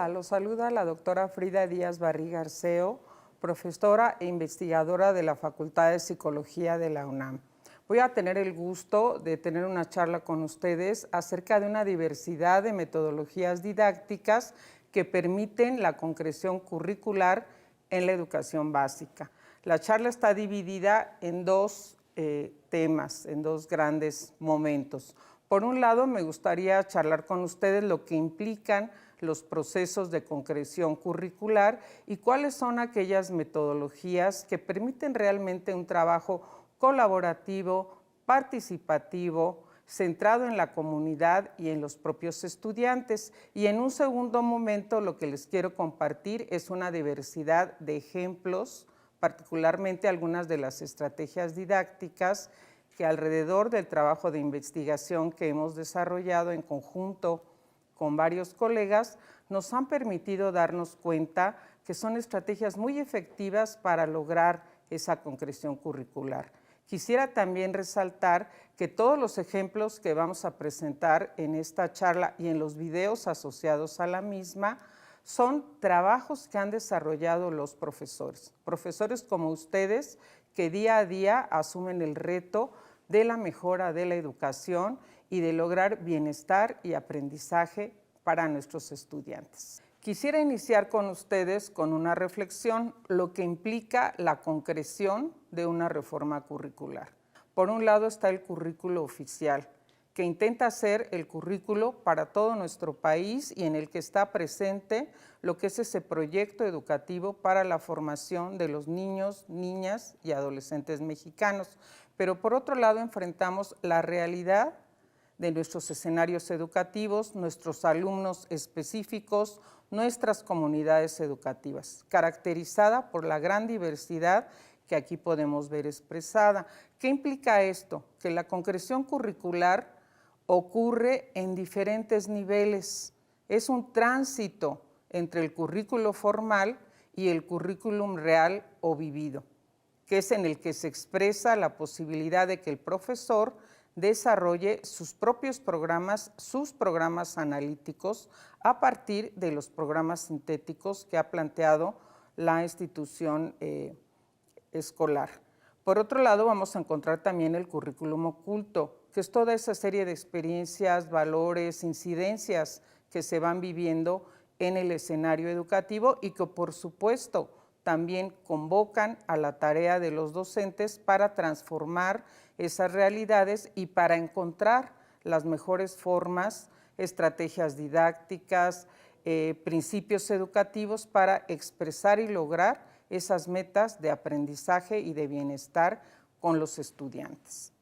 Hola, los saluda la doctora Frida Díaz Barriga Arceo, profesora e investigadora de la Facultad de Psicología de la UNAM. Voy a tener el gusto de tener una charla con ustedes acerca de una diversidad de metodologías didácticas que permiten la concreción curricular en la educación básica. La charla está dividida en dos temas, en dos grandes momentos. Por un lado, me gustaría charlar con ustedes lo que implican los procesos de concreción curricular y cuáles son aquellas metodologías que permiten realmente un trabajo colaborativo, participativo, centrado en la comunidad y en los propios estudiantes. Y en un segundo momento, lo que les quiero compartir es una diversidad de ejemplos, particularmente algunas de las estrategias didácticas que alrededor del trabajo de investigación que hemos desarrollado en conjunto con varios colegas, nos han permitido darnos cuenta que son estrategias muy efectivas para lograr esa concreción curricular. Quisiera también resaltar que todos los ejemplos que vamos a presentar en esta charla y en los videos asociados a la misma son trabajos que han desarrollado los profesores. Profesores como ustedes que día a día asumen el reto de la mejora de la educación y de lograr bienestar y aprendizaje para nuestros estudiantes. Quisiera iniciar con ustedes con una reflexión, lo que implica la concreción de una reforma curricular. Por un lado está el currículo oficial, que intenta ser el currículo para todo nuestro país y en el que está presente lo que es ese proyecto educativo para la formación de los niños, niñas y adolescentes mexicanos. Pero por otro lado enfrentamos la realidad de nuestros escenarios educativos, nuestros alumnos específicos, nuestras comunidades educativas, caracterizada por la gran diversidad que aquí podemos ver expresada. ¿Qué implica esto? Que la concreción curricular ocurre en diferentes niveles. Es un tránsito entre el currículo formal y el currículum real o vivido, que es en el que se expresa la posibilidad de que el profesor desarrolle sus propios programas, sus programas analíticos, a partir de los programas sintéticos que ha planteado la institución escolar. Por otro lado, vamos a encontrar también el currículum oculto, que es toda esa serie de experiencias, valores, incidencias que se van viviendo en el escenario educativo y que, por supuesto, también convocan a la tarea de los docentes para transformar esas realidades y para encontrar las mejores formas, estrategias didácticas, principios educativos para expresar y lograr esas metas de aprendizaje y de bienestar con los estudiantes.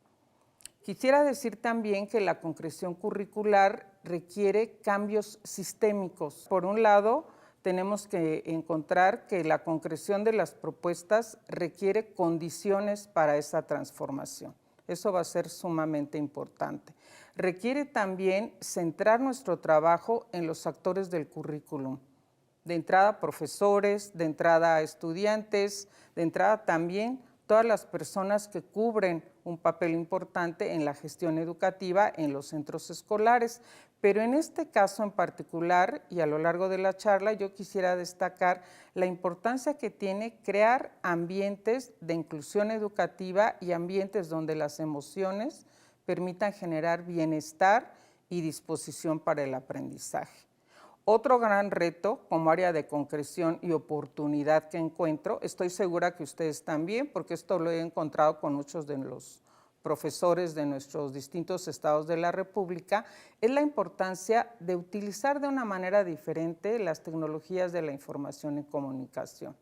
Quisiera decir también que la concreción curricular requiere cambios sistémicos. Por un lado, tenemos que encontrar que la concreción de las propuestas requiere condiciones para esa transformación. Eso va a ser sumamente importante. Requiere también centrar nuestro trabajo en los actores del currículum. De entrada, profesores, de entrada, estudiantes, de entrada también todas las personas que cubren un papel importante en la gestión educativa en los centros escolares. Pero en este caso en particular, y a lo largo de la charla, yo quisiera destacar la importancia que tiene crear ambientes de inclusión educativa y ambientes donde las emociones permitan generar bienestar y disposición para el aprendizaje. Otro gran reto como área de concreción y oportunidad que encuentro, estoy segura que ustedes también, porque esto lo he encontrado con muchos de los profesores de nuestros distintos estados de la República, es la importancia de utilizar de una manera diferente las tecnologías de la información y comunicación,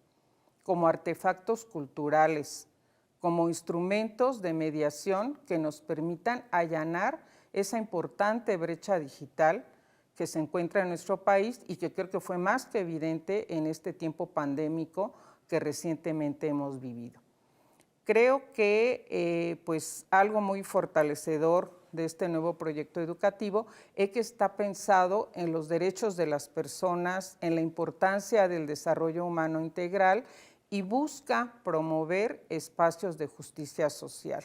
como artefactos culturales, como instrumentos de mediación que nos permitan allanar esa importante brecha digital que se encuentra en nuestro país y que creo que fue más que evidente en este tiempo pandémico que recientemente hemos vivido. Creo que pues algo muy fortalecedor de este nuevo proyecto educativo es que está pensado en los derechos de las personas, en la importancia del desarrollo humano integral y busca promover espacios de justicia social.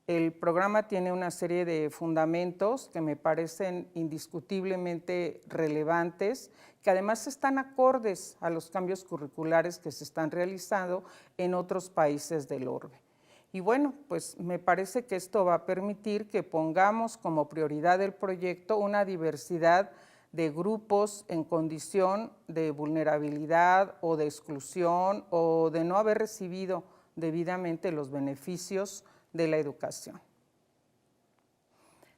El programa tiene una serie de fundamentos que me parecen indiscutiblemente relevantes, que además están acordes a los cambios curriculares que se están realizando en otros países del orbe. Y bueno, pues me parece que esto va a permitir que pongamos como prioridad del proyecto una diversidad de grupos en condición de vulnerabilidad o de exclusión o de no haber recibido debidamente los beneficios de la educación.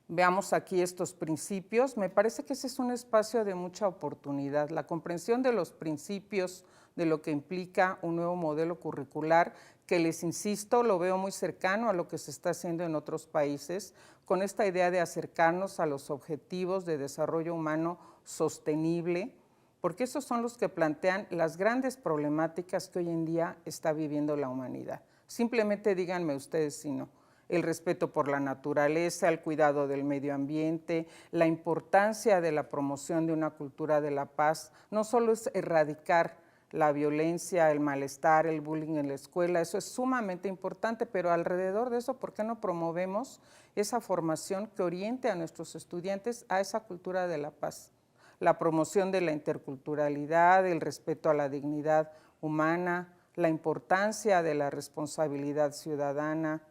Veamos aquí estos principios. Me parece que ese es un espacio de mucha oportunidad. La comprensión de los principios de lo que implica un nuevo modelo curricular, que les insisto, lo veo muy cercano a lo que se está haciendo en otros países, con esta idea de acercarnos a los objetivos de desarrollo humano sostenible, porque esos son los que plantean las grandes problemáticas que hoy en día está viviendo la humanidad. Simplemente díganme ustedes si no. El respeto por la naturaleza, el cuidado del medio ambiente, la importancia de la promoción de una cultura de la paz, no solo es erradicar la violencia, el malestar, el bullying en la escuela, eso es sumamente importante, pero alrededor de eso, ¿por qué no promovemos esa formación que oriente a nuestros estudiantes a esa cultura de la paz? La promoción de la interculturalidad, el respeto a la dignidad humana, la importancia de la responsabilidad ciudadana,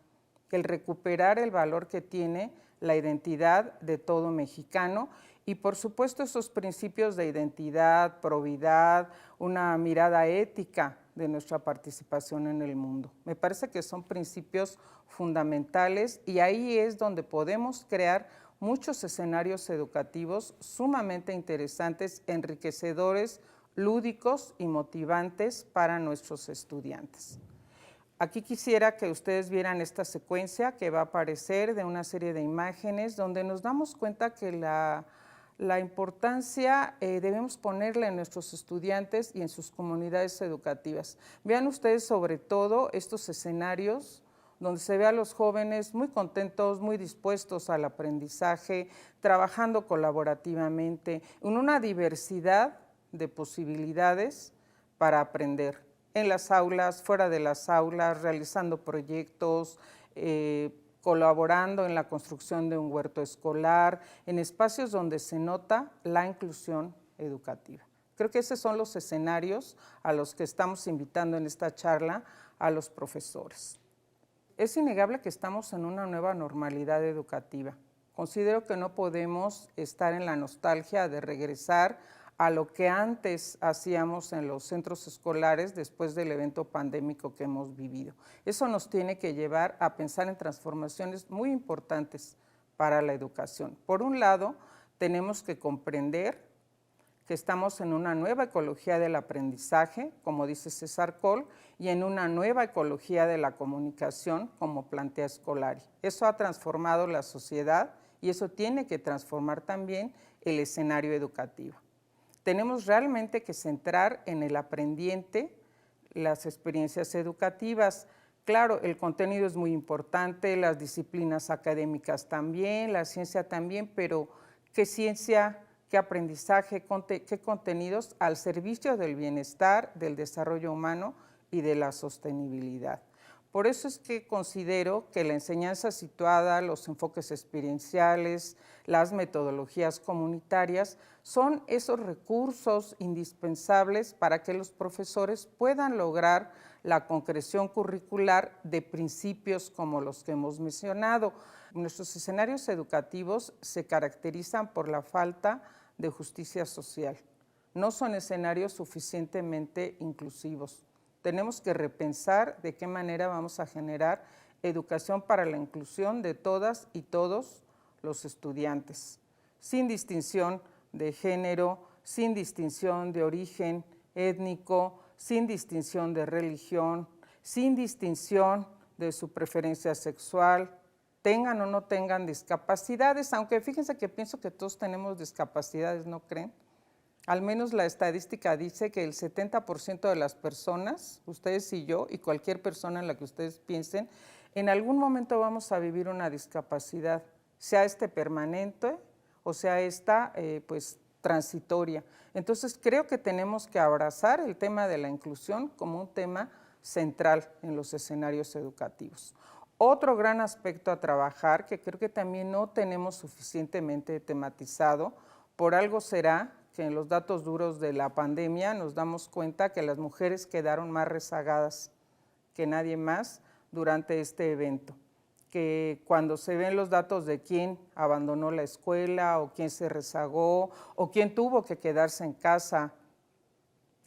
el recuperar el valor que tiene la identidad de todo mexicano y por supuesto esos principios de identidad, probidad, una mirada ética de nuestra participación en el mundo. Me parece que son principios fundamentales y ahí es donde podemos crear muchos escenarios educativos sumamente interesantes, enriquecedores, lúdicos y motivantes para nuestros estudiantes. Aquí quisiera que ustedes vieran esta secuencia que va a aparecer de una serie de imágenes donde nos damos cuenta que la importancia debemos ponerla en nuestros estudiantes y en sus comunidades educativas. Vean ustedes sobre todo estos escenarios donde se ve a los jóvenes muy contentos, muy dispuestos al aprendizaje, trabajando colaborativamente, en una diversidad de posibilidades para aprender. En las aulas, fuera de las aulas, realizando proyectos, colaborando en la construcción de un huerto escolar, en espacios donde se nota la inclusión educativa. Creo que esos son los escenarios a los que estamos invitando en esta charla a los profesores. Es innegable que estamos en una nueva normalidad educativa. Considero que no podemos estar en la nostalgia de regresar a lo que antes hacíamos en los centros escolares después del evento pandémico que hemos vivido. Eso nos tiene que llevar a pensar en transformaciones muy importantes para la educación. Por un lado, tenemos que comprender que estamos en una nueva ecología del aprendizaje, como dice César Coll, y en una nueva ecología de la comunicación, como plantea Scolari. Eso ha transformado la sociedad y eso tiene que transformar también el escenario educativo. Tenemos realmente que centrar en el aprendiente las experiencias educativas. Claro, el contenido es muy importante, las disciplinas académicas también, la ciencia también, pero ¿qué ciencia, qué aprendizaje, qué contenidos al servicio del bienestar, del desarrollo humano y de la sostenibilidad? Por eso es que considero que la enseñanza situada, los enfoques experienciales, las metodologías comunitarias son esos recursos indispensables para que los profesores puedan lograr la concreción curricular de principios como los que hemos mencionado. Nuestros escenarios educativos se caracterizan por la falta de justicia social. No son escenarios suficientemente inclusivos. Tenemos que repensar de qué manera vamos a generar educación para la inclusión de todas y todos los estudiantes, sin distinción de género, sin distinción de origen étnico, sin distinción de religión, sin distinción de su preferencia sexual, tengan o no tengan discapacidades, aunque fíjense que pienso que todos tenemos discapacidades, ¿no creen? Al menos la estadística dice que el 70% de las personas, ustedes y yo, y cualquier persona en la que ustedes piensen, en algún momento vamos a vivir una discapacidad, sea permanente o sea pues transitoria. Entonces creo que tenemos que abrazar el tema de la inclusión como un tema central en los escenarios educativos. Otro gran aspecto a trabajar, que creo que también no tenemos suficientemente tematizado, por algo será que en los datos duros de la pandemia nos damos cuenta que las mujeres quedaron más rezagadas que nadie más durante este evento, que cuando se ven los datos de quién abandonó la escuela o quién se rezagó o quién tuvo que quedarse en casa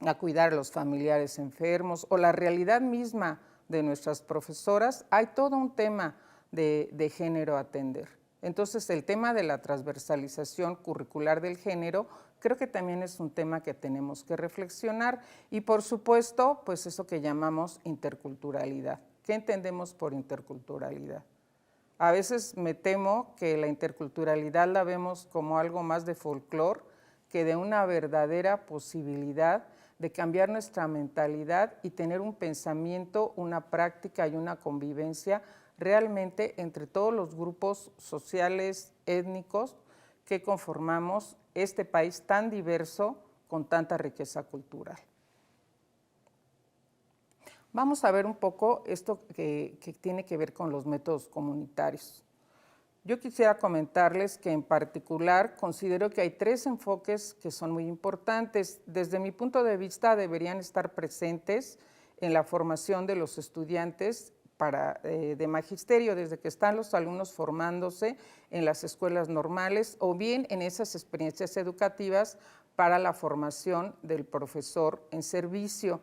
a cuidar a los familiares enfermos o la realidad misma de nuestras profesoras, hay todo un tema de género a atender. Entonces, el tema de la transversalización curricular del género creo que también es un tema que tenemos que reflexionar y, por supuesto, pues eso que llamamos interculturalidad. ¿Qué entendemos por interculturalidad? A veces me temo que la interculturalidad la vemos como algo más de folclore que de una verdadera posibilidad de cambiar nuestra mentalidad y tener un pensamiento, una práctica y una convivencia realmente entre todos los grupos sociales, étnicos que conformamos este país tan diverso con tanta riqueza cultural. Vamos a ver un poco esto que tiene que ver con los métodos comunitarios. Yo quisiera comentarles que en particular considero que hay 3 enfoques que son muy importantes. Desde mi punto de vista deberían estar presentes en la formación de los estudiantes de magisterio, desde que están los alumnos formándose en las escuelas normales o bien en esas experiencias educativas para la formación del profesor en servicio.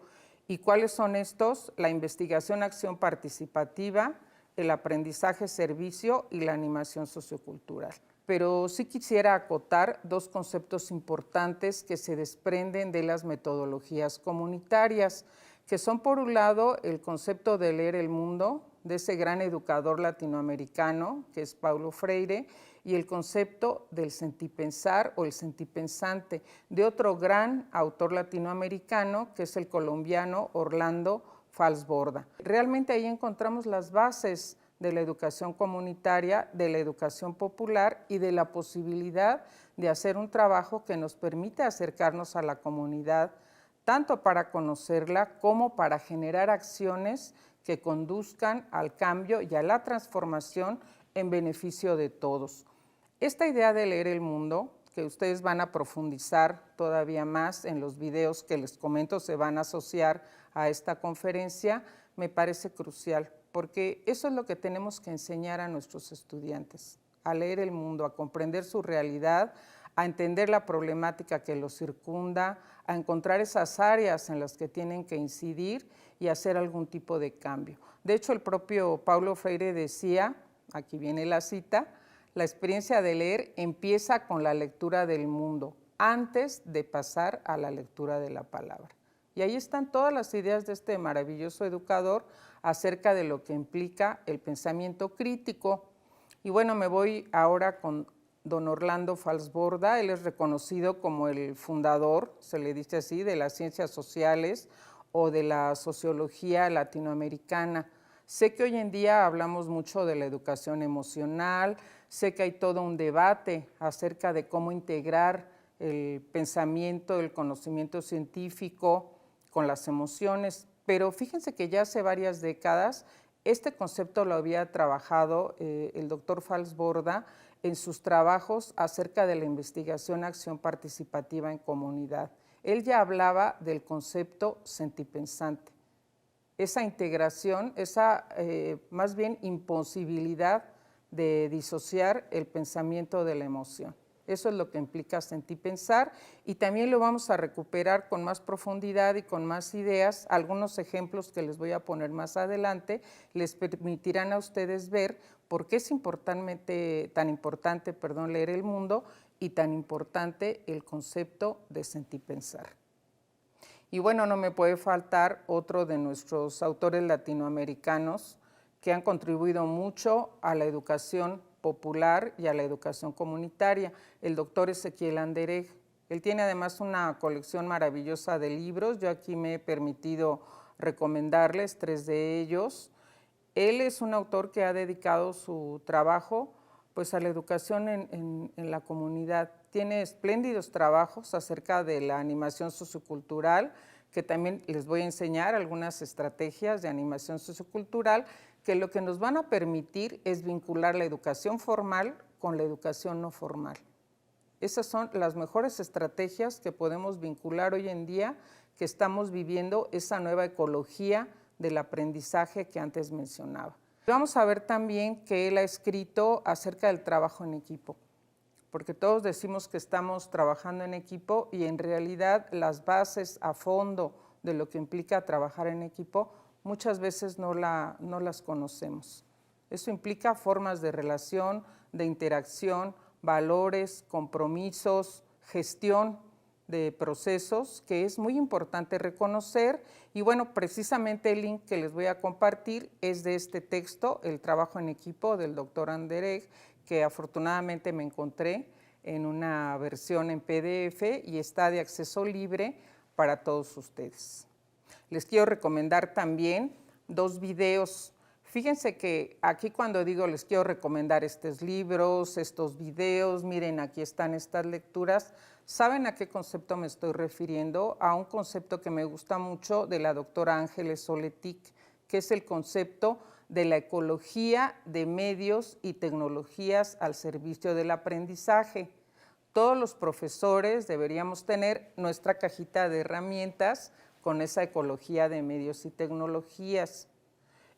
¿Y cuáles son estos? La investigación, acción participativa, el aprendizaje-servicio y la animación sociocultural. Pero sí quisiera acotar 2 conceptos importantes que se desprenden de las metodologías comunitarias, que son por un lado el concepto de leer el mundo, de ese gran educador latinoamericano que es Paulo Freire, y el concepto del sentipensar o el sentipensante, de otro gran autor latinoamericano que es el colombiano Orlando Falsborda. Realmente ahí encontramos las bases de la educación comunitaria, de la educación popular y de la posibilidad de hacer un trabajo que nos permite acercarnos a la comunidad, tanto para conocerla como para generar acciones que conduzcan al cambio y a la transformación en beneficio de todos. Esta idea de leer el mundo, que ustedes van a profundizar todavía más en los videos que les comento, se van a asociar a esta conferencia, me parece crucial, porque eso es lo que tenemos que enseñar a nuestros estudiantes, a leer el mundo, a comprender su realidad, a entender la problemática que los circunda, a encontrar esas áreas en las que tienen que incidir y hacer algún tipo de cambio. De hecho, el propio Paulo Freire decía, aquí viene la cita, la experiencia de leer empieza con la lectura del mundo, antes de pasar a la lectura de la palabra. Y ahí están todas las ideas de este maravilloso educador acerca de lo que implica el pensamiento crítico. Y bueno, me voy ahora con don Orlando Falsborda. Él es reconocido como el fundador, se le dice así, de las ciencias sociales o de la sociología latinoamericana. Sé que hoy en día hablamos mucho de la educación emocional, sé que hay todo un debate acerca de cómo integrar el pensamiento, el conocimiento científico con las emociones, pero fíjense que ya hace varias décadas este concepto lo había trabajado el doctor Falsborda en sus trabajos acerca de la investigación acción participativa en comunidad. Él ya hablaba del concepto sentipensante, esa integración, esa más bien imposibilidad de disociar el pensamiento de la emoción. Eso es lo que implica sentipensar y también lo vamos a recuperar con más profundidad y con más ideas. Algunos ejemplos que les voy a poner más adelante les permitirán a ustedes ver por qué es tan importante leer el mundo y tan importante el concepto de sentipensar. Y bueno, no me puede faltar otro de nuestros autores latinoamericanos que han contribuido mucho a la educación popular y a la educación comunitaria, el doctor Ezequiel Anderegg. Él tiene además una colección maravillosa de libros, yo aquí me he permitido recomendarles 3 de ellos. Él es un autor que ha dedicado su trabajo pues, a la educación en la comunidad. Tiene espléndidos trabajos acerca de la animación sociocultural, que también les voy a enseñar algunas estrategias de animación sociocultural que lo que nos van a permitir es vincular la educación formal con la educación no formal. Esas son las mejores estrategias que podemos vincular hoy en día que estamos viviendo esa nueva ecología del aprendizaje que antes mencionaba. Vamos a ver también que él ha escrito acerca del trabajo en equipo, porque todos decimos que estamos trabajando en equipo y en realidad las bases a fondo de lo que implica trabajar en equipo muchas veces no las conocemos. Eso implica formas de relación, de interacción, valores, compromisos, gestión de procesos que es muy importante reconocer. Y bueno, precisamente el link que les voy a compartir es de este texto, El trabajo en equipo, del doctor Anderegg, que afortunadamente me encontré en una versión en PDF y está de acceso libre para todos ustedes. Les quiero recomendar también 2 videos. Fíjense que aquí cuando digo les quiero recomendar estos libros, estos videos, miren, aquí están estas lecturas, ¿saben a qué concepto me estoy refiriendo? A un concepto que me gusta mucho de la doctora Ángeles Oletic, que es el concepto de la ecología de medios y tecnologías al servicio del aprendizaje. Todos los profesores deberíamos tener nuestra cajita de herramientas con esa ecología de medios y tecnologías.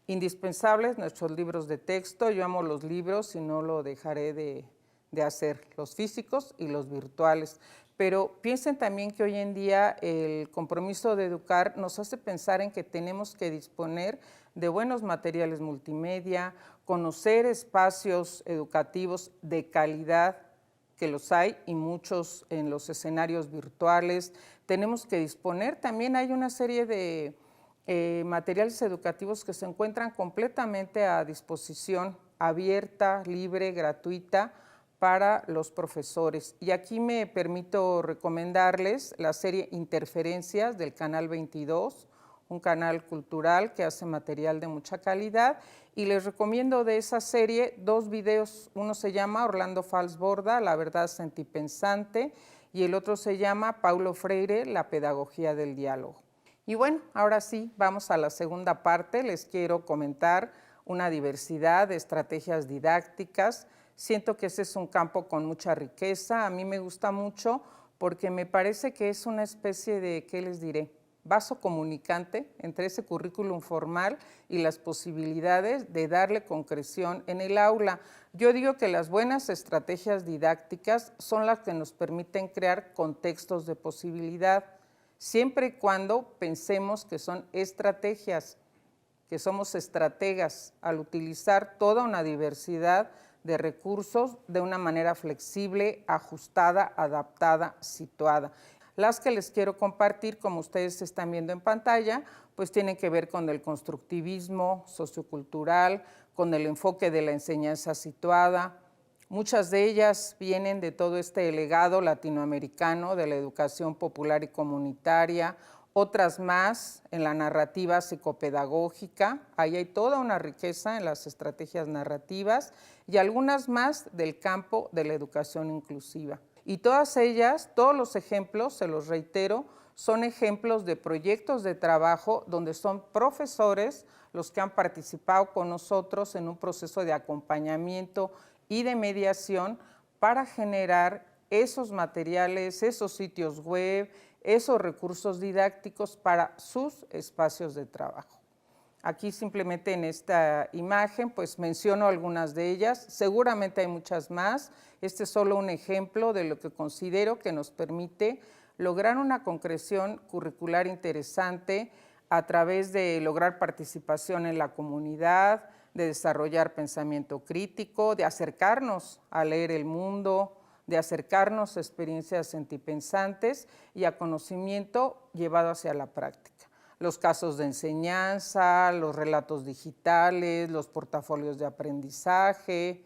Indispensables nuestros libros de texto. Yo amo los libros y no lo dejaré de hacer, los físicos y los virtuales. Pero piensen también que hoy en día el compromiso de educar nos hace pensar en que tenemos que disponer de buenos materiales multimedia, conocer espacios educativos de calidad, que los hay y muchos en los escenarios virtuales. Tenemos que disponer, también hay una serie de materiales educativos que se encuentran completamente a disposición, abierta, libre, gratuita, para los profesores. Y aquí me permito recomendarles la serie Interferencias del Canal 22, un canal cultural que hace material de mucha calidad, y les recomiendo de esa serie 2 videos. Uno se llama Orlando Falsborda, La verdad sentipensante, y el otro se llama Paulo Freire, La pedagogía del diálogo. Y bueno, ahora sí, vamos a la segunda parte. Les quiero comentar una diversidad de estrategias didácticas. Siento que ese es un campo con mucha riqueza. A mí me gusta mucho porque me parece que es una especie de, ¿qué les diré?, vaso comunicante entre ese currículum formal y las posibilidades de darle concreción en el aula. Yo digo que las buenas estrategias didácticas son las que nos permiten crear contextos de posibilidad, siempre y cuando pensemos que son estrategias, que somos estrategas al utilizar toda una diversidad de recursos de una manera flexible, ajustada, adaptada, situada. Las que les quiero compartir, como ustedes están viendo en pantalla, pues tienen que ver con el constructivismo sociocultural, con el enfoque de la enseñanza situada. Muchas de ellas vienen de todo este legado latinoamericano de la educación popular y comunitaria, otras más en la narrativa psicopedagógica. Ahí hay toda una riqueza en las estrategias narrativas y algunas más del campo de la educación inclusiva. Y todas ellas, todos los ejemplos, se los reitero, son ejemplos de proyectos de trabajo donde son profesores los que han participado con nosotros en un proceso de acompañamiento y de mediación para generar esos materiales, esos sitios web, esos recursos didácticos para sus espacios de trabajo. Aquí simplemente en esta imagen pues menciono algunas de ellas, seguramente hay muchas más. Este es solo un ejemplo de lo que considero que nos permite lograr una concreción curricular interesante a través de lograr participación en la comunidad, de desarrollar pensamiento crítico, de acercarnos a leer el mundo, de acercarnos a experiencias sentipensantes y a conocimiento llevado hacia la práctica. Los casos de enseñanza, los relatos digitales, los portafolios de aprendizaje,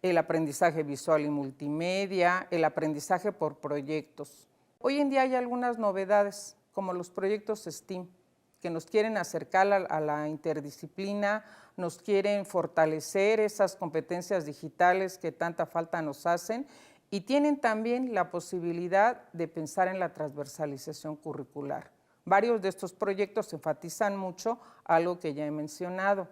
el aprendizaje visual y multimedia, el aprendizaje por proyectos. Hoy en día hay algunas novedades, como los proyectos STEAM, que nos quieren acercar a la interdisciplina, nos quieren fortalecer esas competencias digitales que tanta falta nos hacen y tienen también la posibilidad de pensar en la transversalización curricular. Varios de estos proyectos enfatizan mucho algo que ya he mencionado,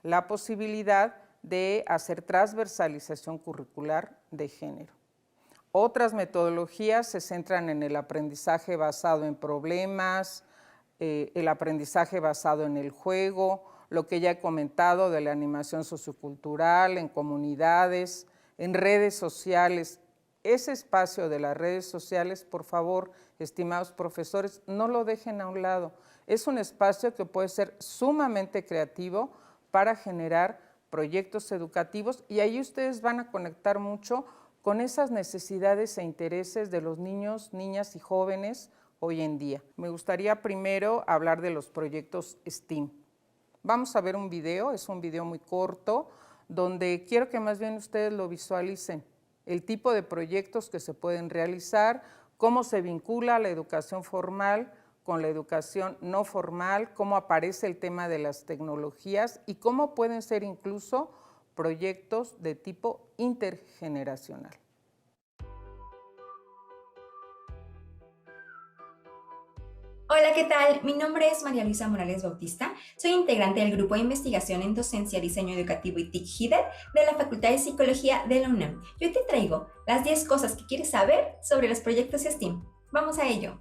la posibilidad de hacer transversalización curricular de género. Otras metodologías se centran en el aprendizaje basado en problemas, el aprendizaje basado en el juego, lo que ya he comentado de la animación sociocultural, en comunidades, en redes sociales. Ese espacio de las redes sociales, por favor, estimados profesores, no lo dejen a un lado. Es un espacio que puede ser sumamente creativo para generar proyectos educativos y ahí ustedes van a conectar mucho con esas necesidades e intereses de los niños, niñas y jóvenes hoy en día. Me gustaría primero hablar de los proyectos STEAM. Vamos a ver un video, es un video muy corto, donde quiero que más bien ustedes lo visualicen, el tipo de proyectos que se pueden realizar, cómo se vincula la educación formal con la educación no formal, cómo aparece el tema de las tecnologías y cómo pueden ser incluso proyectos de tipo intergeneracional. Hola, ¿qué tal? Mi nombre es María Luisa Morales Bautista. Soy integrante del Grupo de Investigación en Docencia, Diseño Educativo y TIC-HIDER de la Facultad de Psicología de la UNAM. Y hoy te traigo las 10 cosas que quieres saber sobre los proyectos STEAM. ¡Vamos a ello!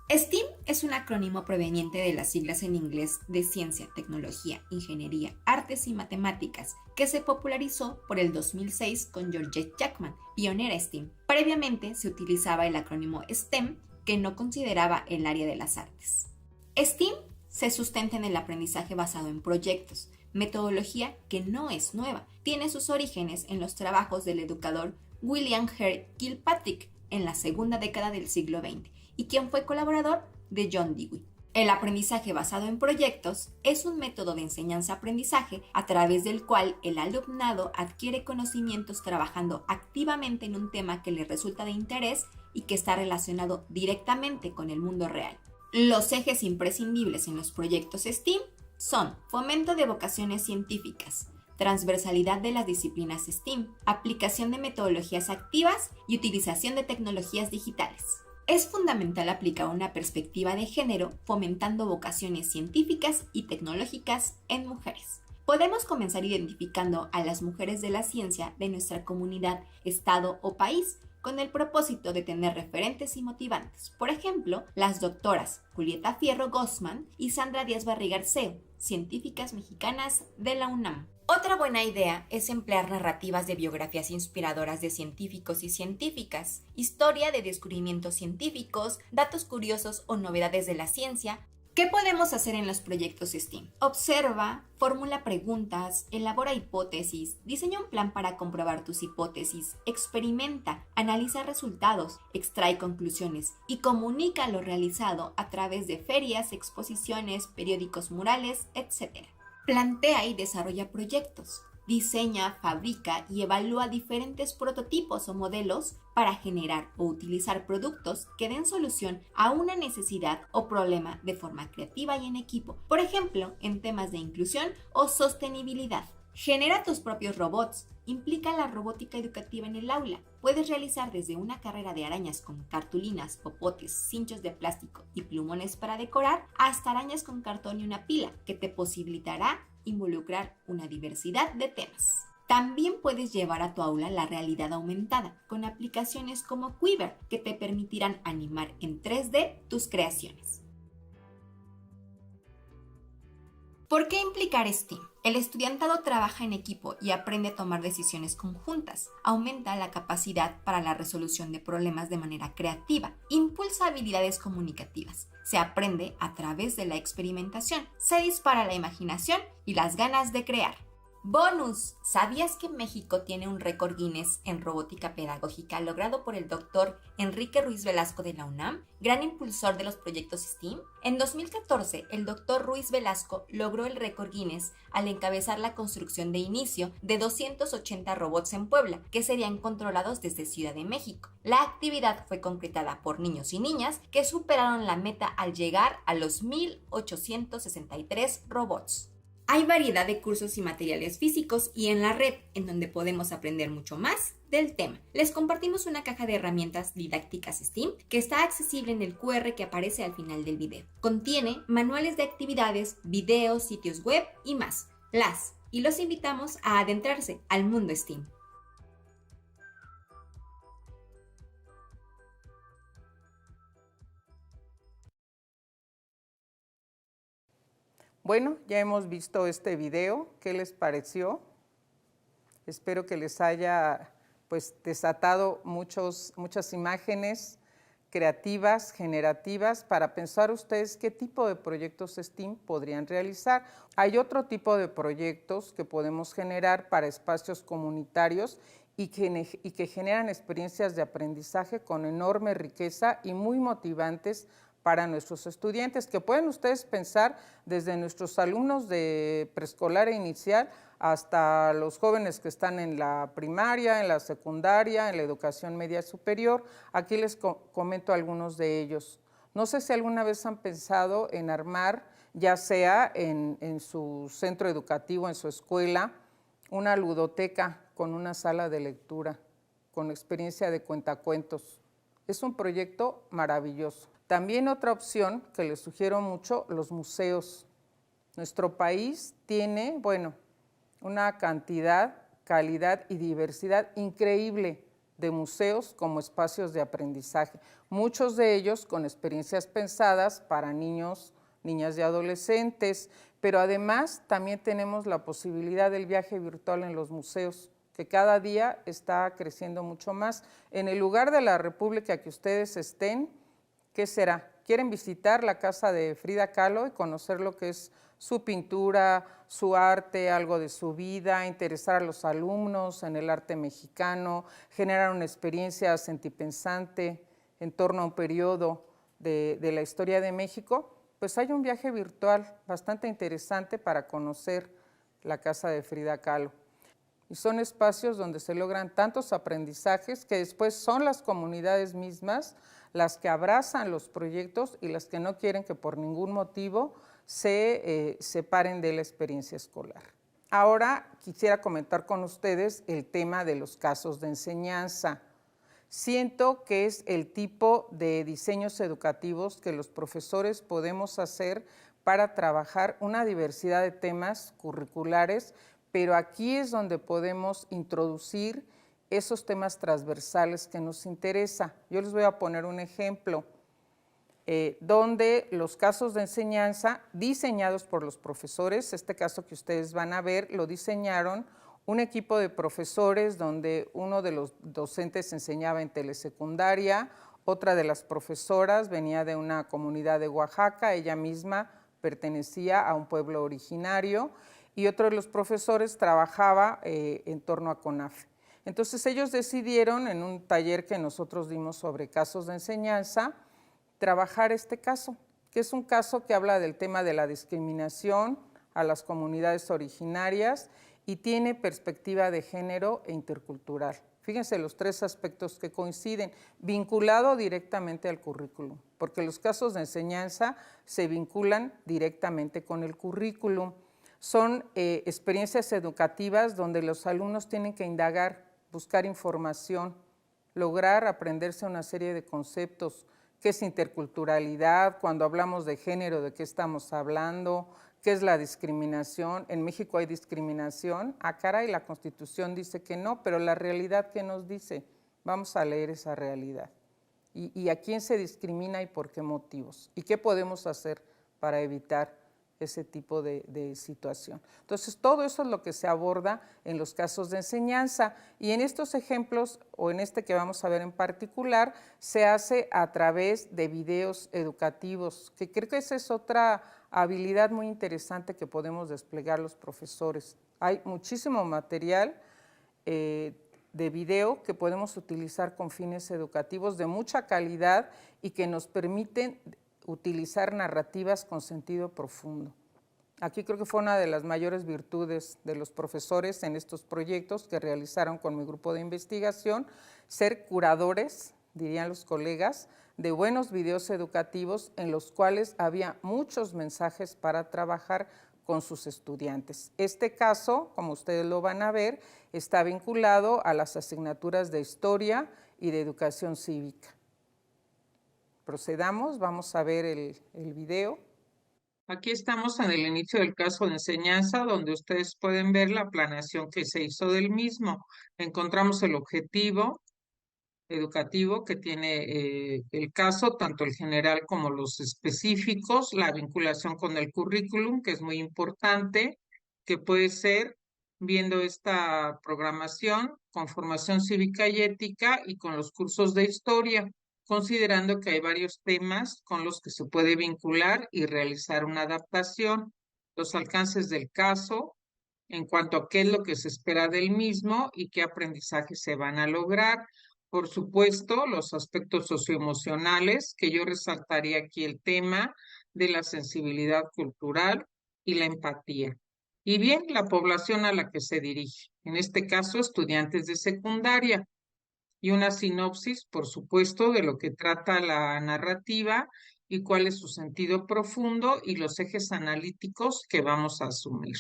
STEAM es un acrónimo proveniente de las siglas en inglés de Ciencia, Tecnología, Ingeniería, Artes y Matemáticas, que se popularizó por el 2006 con Georgette Jackman, pionera STEAM. Previamente se utilizaba el acrónimo STEM, que no consideraba el área de las artes. STEAM se sustenta en el aprendizaje basado en proyectos, metodología que no es nueva. Tiene sus orígenes en los trabajos del educador William Hare Kilpatrick en la segunda década del siglo XX y quien fue colaborador de John Dewey. El aprendizaje basado en proyectos es un método de enseñanza-aprendizaje a través del cual el alumnado adquiere conocimientos trabajando activamente en un tema que le resulta de interés y que está relacionado directamente con el mundo real. Los ejes imprescindibles en los proyectos STEAM son fomento de vocaciones científicas, transversalidad de las disciplinas STEAM, aplicación de metodologías activas y utilización de tecnologías digitales. Es fundamental aplicar una perspectiva de género fomentando vocaciones científicas y tecnológicas en mujeres. Podemos comenzar identificando a las mujeres de la ciencia de nuestra comunidad, estado o país con el propósito de tener referentes y motivantes. Por ejemplo, las doctoras Julieta Fierro Gossman y Sandra Díaz Barriga-Arceo, científicas mexicanas de la UNAM. Otra buena idea es emplear narrativas de biografías inspiradoras de científicos y científicas, historia de descubrimientos científicos, datos curiosos o novedades de la ciencia. ¿Qué podemos hacer en los proyectos STEAM? Observa, formula preguntas, elabora hipótesis, diseña un plan para comprobar tus hipótesis, experimenta, analiza resultados, extrae conclusiones y comunica lo realizado a través de ferias, exposiciones, periódicos murales, etc. Plantea y desarrolla proyectos. Diseña, fabrica y evalúa diferentes prototipos o modelos para generar o utilizar productos que den solución a una necesidad o problema de forma creativa y en equipo, por ejemplo, en temas de inclusión o sostenibilidad. Genera tus propios robots. Implica la robótica educativa en el aula. Puedes realizar desde una carrera de arañas con cartulinas, popotes, cinchos de plástico y plumones para decorar, hasta arañas con cartón y una pila, que te posibilitará involucrar una diversidad de temas. También puedes llevar a tu aula la realidad aumentada, con aplicaciones como Quiver, que te permitirán animar en 3D tus creaciones. ¿Por qué implicar STEAM? El estudiantado trabaja en equipo y aprende a tomar decisiones conjuntas, aumenta la capacidad para la resolución de problemas de manera creativa, impulsa habilidades comunicativas, se aprende a través de la experimentación, se dispara la imaginación y las ganas de crear. ¡Bonus! ¿Sabías que México tiene un récord Guinness en robótica pedagógica logrado por el doctor Enrique Ruiz Velasco de la UNAM, gran impulsor de los proyectos STEAM? En 2014, el doctor Ruiz Velasco logró el récord Guinness al encabezar la construcción de inicio de 280 robots en Puebla, que serían controlados desde Ciudad de México. La actividad fue concretada por niños y niñas que superaron la meta al llegar a los 1,863 robots. Hay variedad de cursos y materiales físicos y en la red, en donde podemos aprender mucho más del tema. Les compartimos una caja de herramientas didácticas STEAM que está accesible en el QR que aparece al final del video. Contiene manuales de actividades, videos, sitios web y más. Y los invitamos a adentrarse al mundo STEAM. Bueno, ya hemos visto este video. ¿Qué les pareció? Espero que les haya desatado muchas imágenes creativas, generativas, para pensar ustedes qué tipo de proyectos STEAM podrían realizar. Hay otro tipo de proyectos que podemos generar para espacios comunitarios y que generan experiencias de aprendizaje con enorme riqueza y muy motivantes para nuestros estudiantes, que pueden ustedes pensar desde nuestros alumnos de preescolar e inicial hasta los jóvenes que están en la primaria, en la secundaria, en la educación media superior. Aquí les comento algunos de ellos. No sé si alguna vez han pensado en armar, ya sea en su centro educativo, en su escuela, una ludoteca con una sala de lectura, con experiencia de cuentacuentos. Es un proyecto maravilloso. También otra opción que les sugiero mucho, los museos. Nuestro país tiene, una cantidad, calidad y diversidad increíble de museos como espacios de aprendizaje. Muchos de ellos con experiencias pensadas para niños, niñas y adolescentes, pero además también tenemos la posibilidad del viaje virtual en los museos, que cada día está creciendo mucho más. En el lugar de la República que ustedes estén, ¿qué será? ¿Quieren visitar la casa de Frida Kahlo y conocer lo que es su pintura, su arte, algo de su vida, interesar a los alumnos en el arte mexicano, generar una experiencia sentipensante en torno a un periodo de la historia de México? Pues hay un viaje virtual bastante interesante para conocer la casa de Frida Kahlo. Y son espacios donde se logran tantos aprendizajes que después son las comunidades mismas las que abrazan los proyectos y las que no quieren que por ningún motivo se separen de la experiencia escolar. Ahora quisiera comentar con ustedes el tema de los casos de enseñanza. Siento que es el tipo de diseños educativos que los profesores podemos hacer para trabajar una diversidad de temas curriculares, pero aquí es donde podemos introducir esos temas transversales que nos interesa. Yo les voy a poner un ejemplo, donde los casos de enseñanza diseñados por los profesores, este caso que ustedes van a ver, lo diseñaron un equipo de profesores donde uno de los docentes enseñaba en telesecundaria, otra de las profesoras venía de una comunidad de Oaxaca, ella misma pertenecía a un pueblo originario, y otro de los profesores trabajaba en torno a CONAFE. Entonces ellos decidieron, en un taller que nosotros dimos sobre casos de enseñanza, trabajar este caso, que es un caso que habla del tema de la discriminación a las comunidades originarias y tiene perspectiva de género e intercultural. Fíjense los tres aspectos que coinciden, vinculado directamente al currículum, porque los casos de enseñanza se vinculan directamente con el currículum. Son experiencias educativas donde los alumnos tienen que indagar, buscar información, lograr aprenderse una serie de conceptos. ¿Qué es interculturalidad? Cuando hablamos de género, ¿de qué estamos hablando? ¿Qué es la discriminación? ¿En México hay discriminación? Ah, caray, la Constitución dice que no, pero la realidad, ¿qué nos dice? Vamos a leer esa realidad. ¿Y a quién se discrimina y por qué motivos? ¿Y qué podemos hacer para evitar ese tipo de situación? Entonces, todo eso es lo que se aborda en los casos de enseñanza, y en estos ejemplos, o en este que vamos a ver en particular, se hace a través de videos educativos, que creo que esa es otra habilidad muy interesante que podemos desplegar los profesores. Hay muchísimo material de video que podemos utilizar con fines educativos de mucha calidad y que nos permiten utilizar narrativas con sentido profundo. Aquí creo que fue una de las mayores virtudes de los profesores en estos proyectos que realizaron con mi grupo de investigación, ser curadores, dirían los colegas, de buenos videos educativos en los cuales había muchos mensajes para trabajar con sus estudiantes. Este caso, como ustedes lo van a ver, está vinculado a las asignaturas de Historia y de Educación Cívica. Procedamos, vamos a ver el video. Aquí estamos en el inicio del caso de enseñanza, donde ustedes pueden ver la planeación que se hizo del mismo. Encontramos el objetivo educativo que tiene el caso, tanto el general como los específicos, la vinculación con el currículum, que es muy importante, que puede ser viendo esta programación con formación cívica y ética y con los cursos de historia, considerando que hay varios temas con los que se puede vincular y realizar una adaptación, los alcances del caso, en cuanto a qué es lo que se espera del mismo y qué aprendizajes se van a lograr. Por supuesto, los aspectos socioemocionales, que yo resaltaría aquí el tema de la sensibilidad cultural y la empatía. Y bien, la población a la que se dirige, en este caso estudiantes de secundaria, y una sinopsis, por supuesto, de lo que trata la narrativa y cuál es su sentido profundo y los ejes analíticos que vamos a asumir.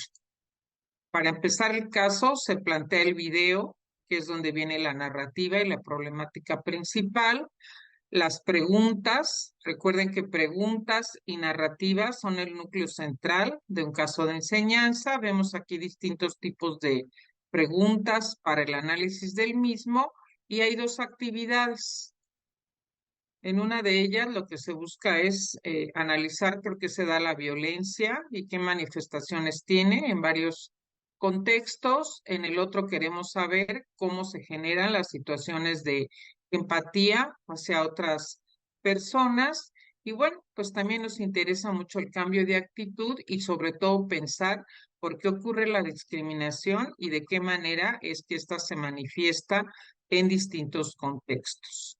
Para empezar el caso, se plantea el video, que es donde viene la narrativa y la problemática principal. Las preguntas, recuerden que preguntas y narrativas son el núcleo central de un caso de enseñanza. Vemos aquí distintos tipos de preguntas para el análisis del mismo y hay dos actividades. En una de ellas lo que se busca es analizar por qué se da la violencia y qué manifestaciones tiene en varios contextos. En el otro queremos saber cómo se generan las situaciones de empatía hacia otras personas. Y bueno, pues también nos interesa mucho el cambio de actitud y sobre todo pensar por qué ocurre la discriminación y de qué manera es que ésta se manifiesta en distintos contextos.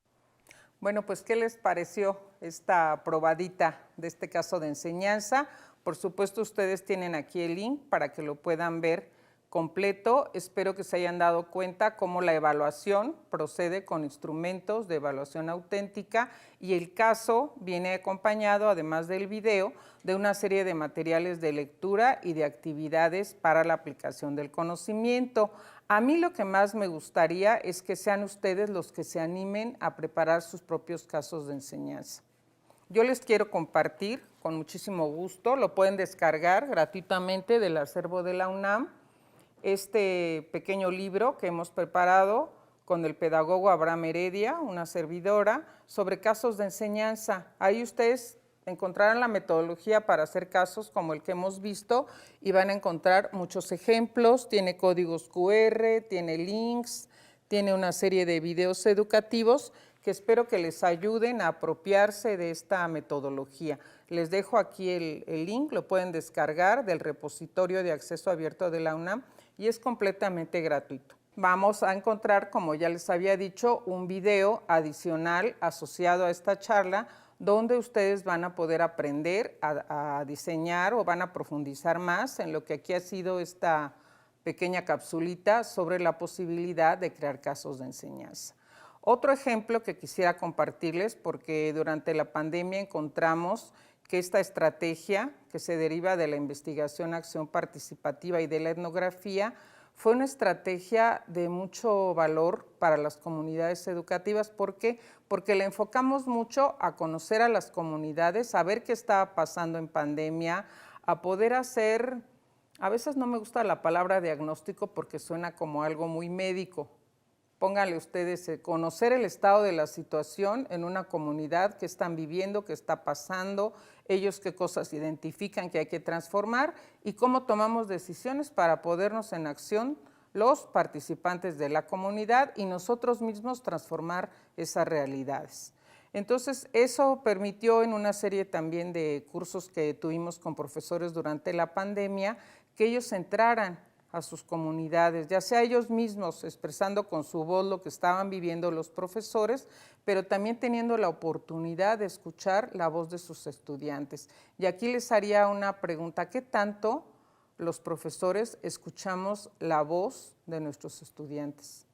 Bueno, pues, ¿qué les pareció esta probadita de este caso de enseñanza? Por supuesto, ustedes tienen aquí el link para que lo puedan ver completo. Espero que se hayan dado cuenta cómo la evaluación procede con instrumentos de evaluación auténtica y el caso viene acompañado, además del video, de una serie de materiales de lectura y de actividades para la aplicación del conocimiento. A mí lo que más me gustaría es que sean ustedes los que se animen a preparar sus propios casos de enseñanza. Yo les quiero compartir con muchísimo gusto, lo pueden descargar gratuitamente del acervo de la UNAM, este pequeño libro que hemos preparado con el pedagogo Abraham Heredia, una servidora, sobre casos de enseñanza. Ahí ustedes encontrarán la metodología para hacer casos como el que hemos visto y van a encontrar muchos ejemplos, tiene códigos QR, tiene links, tiene una serie de videos educativos que espero que les ayuden a apropiarse de esta metodología. Les dejo aquí el link, lo pueden descargar del repositorio de acceso abierto de la UNAM y es completamente gratuito. Vamos a encontrar, como ya les había dicho, un video adicional asociado a esta charla donde ustedes van a poder aprender a diseñar o van a profundizar más en lo que aquí ha sido esta pequeña capsulita sobre la posibilidad de crear casos de enseñanza. Otro ejemplo que quisiera compartirles, porque durante la pandemia encontramos que esta estrategia que se deriva de la investigación, acción participativa y de la etnografía fue una estrategia de mucho valor para las comunidades educativas. ¿Por qué? Porque le enfocamos mucho a conocer a las comunidades, a ver qué estaba pasando en pandemia, a poder hacer, a veces no me gusta la palabra diagnóstico porque suena como algo muy médico. Pónganle ustedes conocer el estado de la situación en una comunidad, qué están viviendo, qué está pasando, ellos qué cosas identifican que hay que transformar y cómo tomamos decisiones para podernos en acción los participantes de la comunidad y nosotros mismos transformar esas realidades. Entonces, eso permitió en una serie también de cursos que tuvimos con profesores durante la pandemia que ellos entraran a sus comunidades, ya sea ellos mismos expresando con su voz lo que estaban viviendo los profesores, pero también teniendo la oportunidad de escuchar la voz de sus estudiantes. Y aquí les haría una pregunta, ¿qué tanto los profesores escuchamos la voz de nuestros estudiantes?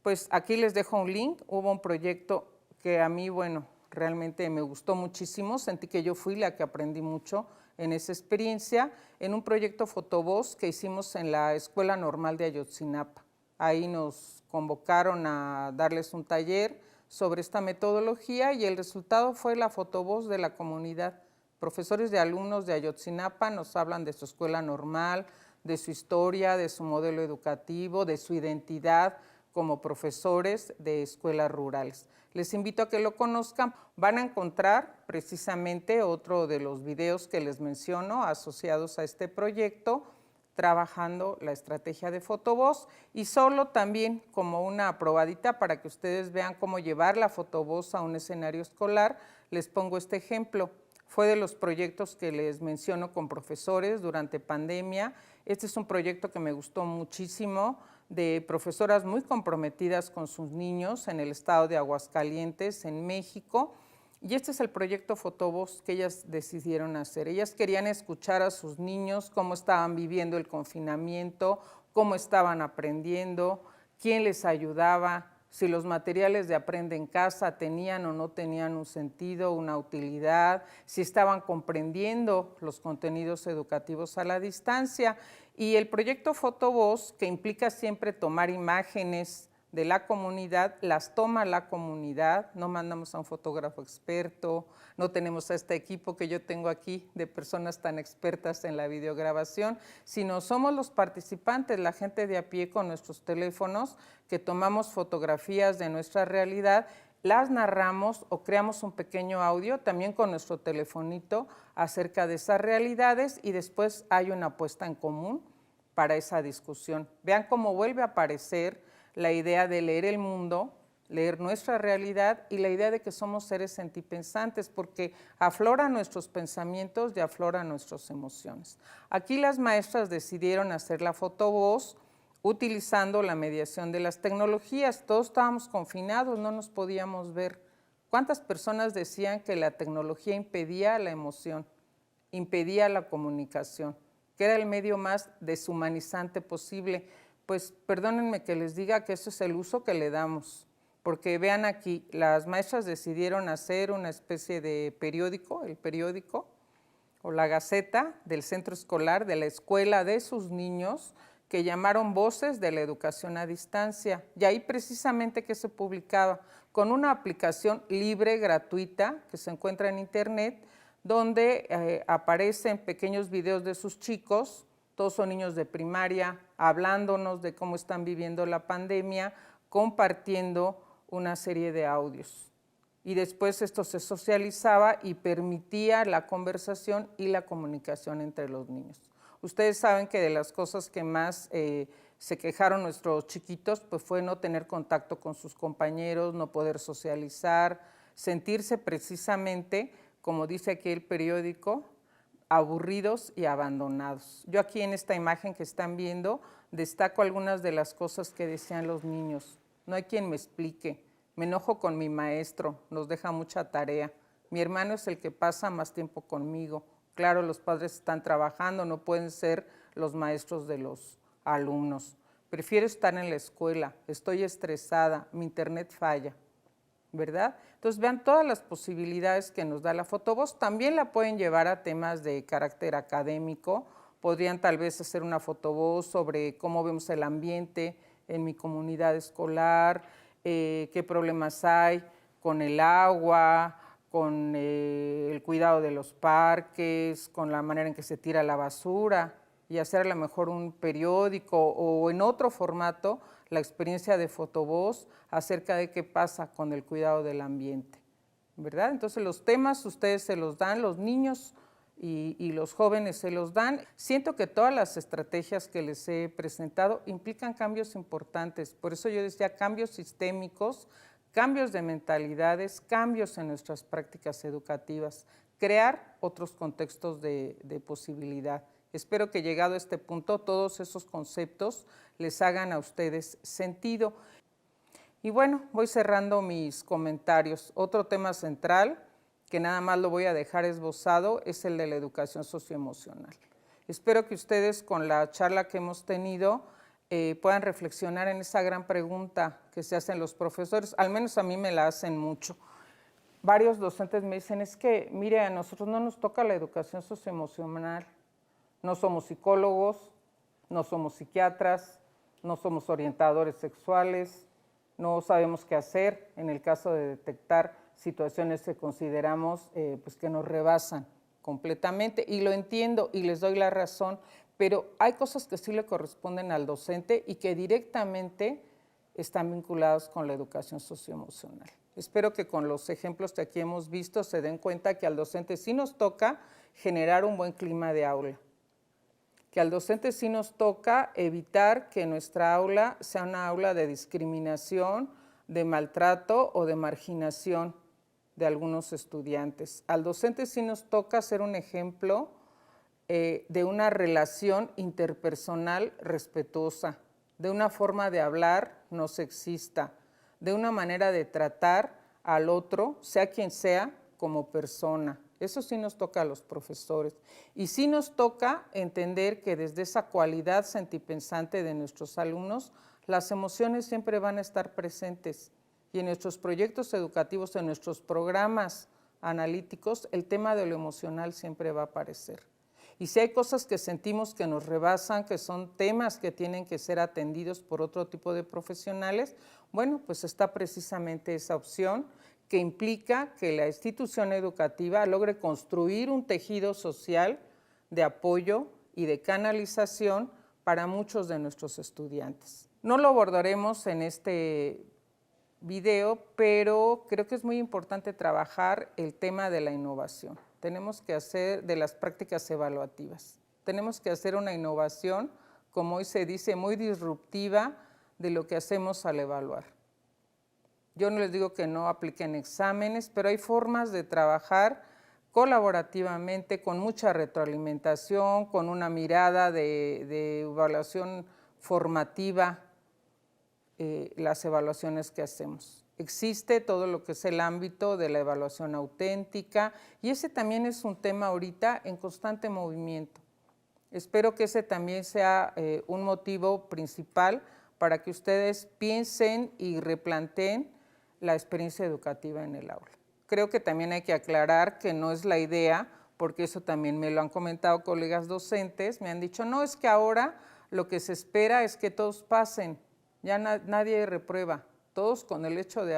Pues aquí les dejo un link, hubo un proyecto que a mí, bueno, realmente me gustó muchísimo, sentí que yo fui la que aprendí mucho en esa experiencia en un proyecto Fotovoz que hicimos en la Escuela Normal de Ayotzinapa. Ahí nos convocaron a darles un taller sobre esta metodología y el resultado fue la fotovoz de la comunidad. Profesores de alumnos de Ayotzinapa nos hablan de su escuela normal, de su historia, de su modelo educativo, de su identidad como profesores de escuelas rurales. Les invito a que lo conozcan. Van a encontrar precisamente otro de los videos que les menciono asociados a este proyecto, trabajando la estrategia de fotovoz, y solo también como una probadita para que ustedes vean cómo llevar la fotovoz a un escenario escolar, les pongo este ejemplo. Fue de los proyectos que les menciono con profesores durante pandemia. Este es un proyecto que me gustó muchísimo, de profesoras muy comprometidas con sus niños en el estado de Aguascalientes, en México. Y este es el proyecto Fotovoz que ellas decidieron hacer. Ellas querían escuchar a sus niños, cómo estaban viviendo el confinamiento, cómo estaban aprendiendo, quién les ayudaba, si los materiales de Aprende en Casa tenían o no tenían un sentido, una utilidad, si estaban comprendiendo los contenidos educativos a la distancia. Y el proyecto Fotovoz, que implica siempre tomar imágenes de la comunidad, las toma la comunidad, no mandamos a un fotógrafo experto, no tenemos a este equipo que yo tengo aquí de personas tan expertas en la videograbación, sino somos los participantes, la gente de a pie con nuestros teléfonos, que tomamos fotografías de nuestra realidad, las narramos o creamos un pequeño audio también con nuestro telefonito acerca de esas realidades y después hay una puesta en común para esa discusión. Vean cómo vuelve a aparecer la idea de leer el mundo, leer nuestra realidad y la idea de que somos seres sentipensantes, porque afloran nuestros pensamientos y afloran nuestras emociones. Aquí las maestras decidieron hacer la fotovoz utilizando la mediación de las tecnologías. Todos estábamos confinados, no nos podíamos ver. ¿Cuántas personas decían que la tecnología impedía la emoción, impedía la comunicación, que era el medio más deshumanizante posible? Pues perdónenme que les diga que eso es el uso que le damos, porque vean aquí, las maestras decidieron hacer una especie de periódico, el periódico o la gaceta del centro escolar, de la escuela de sus niños, que llamaron Voces de la Educación a Distancia. Y ahí precisamente que se publicaba con una aplicación libre, gratuita, que se encuentra en internet, donde aparecen pequeños videos de sus chicos. Todos son niños de primaria, hablándonos de cómo están viviendo la pandemia, compartiendo una serie de audios. Y después esto se socializaba y permitía la conversación y la comunicación entre los niños. Ustedes saben que de las cosas que más se quejaron nuestros chiquitos pues fue no tener contacto con sus compañeros, no poder socializar, sentirse precisamente, como dice aquí el periódico, aburridos y abandonados. Yo aquí en esta imagen que están viendo destaco algunas de las cosas que decían los niños. No hay quien me explique, me enojo con mi maestro, nos deja mucha tarea. Mi hermano es el que pasa más tiempo conmigo. Claro, los padres están trabajando, no pueden ser los maestros de los alumnos. Prefiero estar en la escuela, estoy estresada, mi internet falla, ¿verdad? Entonces vean todas las posibilidades que nos da la fotovoz. También la pueden llevar a temas de carácter académico. Podrían tal vez hacer una fotovoz sobre cómo vemos el ambiente en mi comunidad escolar, qué problemas hay con el agua, con el cuidado de los parques, con la manera en que se tira la basura, y hacer a lo mejor un periódico o en otro formato la experiencia de fotovoz acerca de qué pasa con el cuidado del ambiente, ¿verdad? Entonces los temas ustedes se los dan, los niños y los jóvenes se los dan. Siento que todas las estrategias que les he presentado implican cambios importantes, por eso yo decía cambios sistémicos, cambios de mentalidades, cambios en nuestras prácticas educativas, crear otros contextos de posibilidad. Espero que llegado a este punto todos esos conceptos les hagan a ustedes sentido. Y bueno, voy cerrando mis comentarios. Otro tema central, que nada más lo voy a dejar esbozado, es el de la educación socioemocional. Espero que ustedes con la charla que hemos tenido puedan reflexionar en esa gran pregunta que se hacen los profesores, al menos a mí me la hacen mucho. varios docentes me dicen, es que, mire, a nosotros no nos toca la educación socioemocional, no somos psicólogos, no somos psiquiatras, no somos orientadores sexuales, no sabemos qué hacer en el caso de detectar situaciones que consideramos pues que nos rebasan completamente, y lo entiendo y les doy la razón, pero hay cosas que sí le corresponden al docente y que directamente están vinculados con la educación socioemocional. Espero que con los ejemplos que aquí hemos visto se den cuenta que al docente sí nos toca generar un buen clima de aula, que al docente sí nos toca evitar que nuestra aula sea una aula de discriminación, de maltrato o de marginación de algunos estudiantes. Al docente sí nos toca ser un ejemplo de una relación interpersonal respetuosa, de una forma de hablar no sexista, de una manera de tratar al otro, sea quien sea, como persona. Eso sí nos toca a los profesores. Y sí nos toca entender que desde esa cualidad sentipensante de nuestros alumnos, las emociones siempre van a estar presentes. Y en nuestros proyectos educativos, en nuestros programas analíticos, el tema de lo emocional siempre va a aparecer. Y si hay cosas que sentimos que nos rebasan, que son temas que tienen que ser atendidos por otro tipo de profesionales, bueno, pues está precisamente esa opción que implica que la institución educativa logre construir un tejido social de apoyo y de canalización para muchos de nuestros estudiantes. No lo abordaremos en este video, pero creo que es muy importante trabajar el tema de la innovación. Tenemos que hacer de las prácticas evaluativas. Tenemos que hacer una innovación, como hoy se dice, muy disruptiva de lo que hacemos al evaluar. Yo no les digo que no apliquen exámenes, pero hay formas de trabajar colaborativamente, con mucha retroalimentación, con una mirada de evaluación formativa, las evaluaciones que hacemos. Existe todo lo que es el ámbito de la evaluación auténtica y ese también es un tema ahorita en constante movimiento. Espero que ese también sea un motivo principal para que ustedes piensen y replanteen la experiencia educativa en el aula. Creo que también hay que aclarar que no es la idea, porque eso también me lo han comentado colegas docentes, me han dicho, no, es que ahora lo que se espera es que todos pasen, ya nadie reprueba. Todos con el hecho de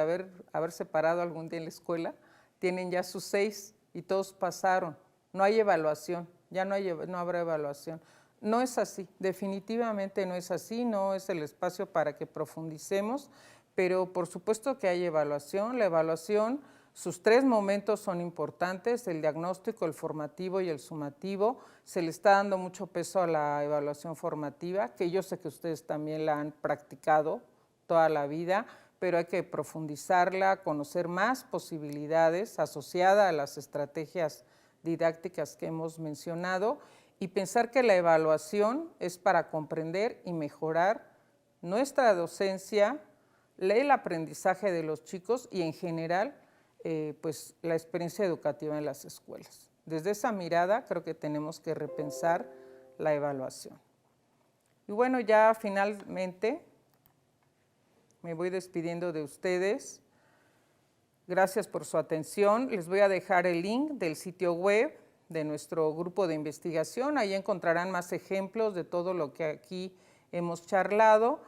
haberse parado algún día en la escuela, tienen ya sus 6 y todos pasaron. No hay evaluación, ya no habrá evaluación. No es así, definitivamente no es así, no es el espacio para que profundicemos, pero por supuesto que hay evaluación. La evaluación, sus 3 momentos son importantes, el diagnóstico, el formativo y el sumativo. Se le está dando mucho peso a la evaluación formativa, que yo sé que ustedes también la han practicado toda la vida, pero hay que profundizarla, conocer más posibilidades asociadas a las estrategias didácticas que hemos mencionado y pensar que la evaluación es para comprender y mejorar nuestra docencia, el aprendizaje de los chicos y en general pues la experiencia educativa en las escuelas. Desde esa mirada creo que tenemos que repensar la evaluación. Y bueno, ya finalmente me voy despidiendo de ustedes. Gracias por su atención. Les voy a dejar el link del sitio web de nuestro grupo de investigación. Ahí encontrarán más ejemplos de todo lo que aquí hemos charlado.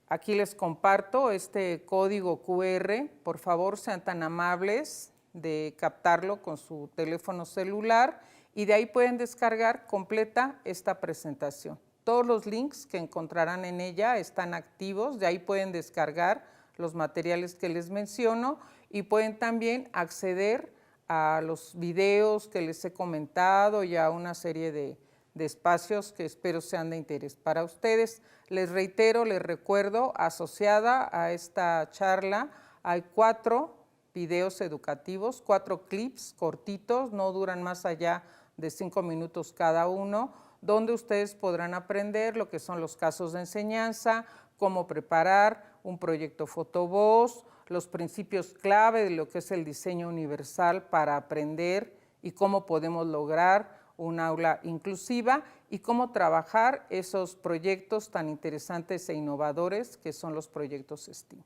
Aquí les comparto este código QR. Por favor, sean tan amables de captarlo con su teléfono celular y de ahí pueden descargar completa esta presentación. Todos los links que encontrarán en ella están activos, de ahí pueden descargar los materiales que les menciono y pueden también acceder a los videos que les he comentado y a una serie de espacios que espero sean de interés para ustedes. Les reitero, les recuerdo, asociada a esta charla hay 4 videos educativos, 4 clips cortitos, no duran más allá de 5 minutos cada uno, donde ustedes podrán aprender lo que son los casos de enseñanza, cómo preparar un proyecto fotovoz, los principios clave de lo que es el diseño universal para aprender y cómo podemos lograr un aula inclusiva y cómo trabajar esos proyectos tan interesantes e innovadores que son los proyectos STEAM.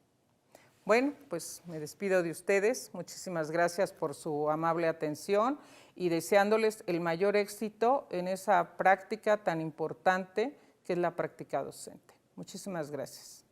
Bueno, pues me despido de ustedes. Muchísimas gracias por su amable atención y deseándoles el mayor éxito en esa práctica tan importante que es la práctica docente. Muchísimas gracias.